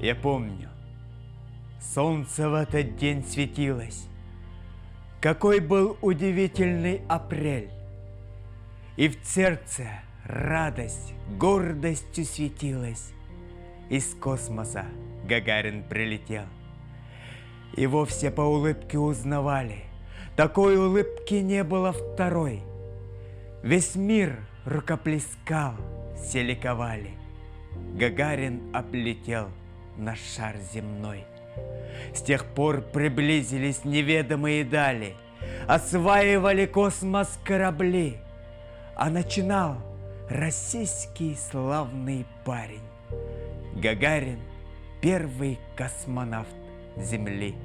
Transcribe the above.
Я помню, солнце в этот день светилось. Какой был удивительный апрель. И в сердце радость, гордостью светилась. Из космоса Гагарин прилетел. Его все по улыбке узнавали. Такой улыбки не было второй. Весь мир рукоплескал, все ликовали. Гагарин облетел наш шар земной. С тех пор приблизились неведомые дали, осваивали космос корабли. А начинал российский славный парень. Гагарин — первый космонавт Земли.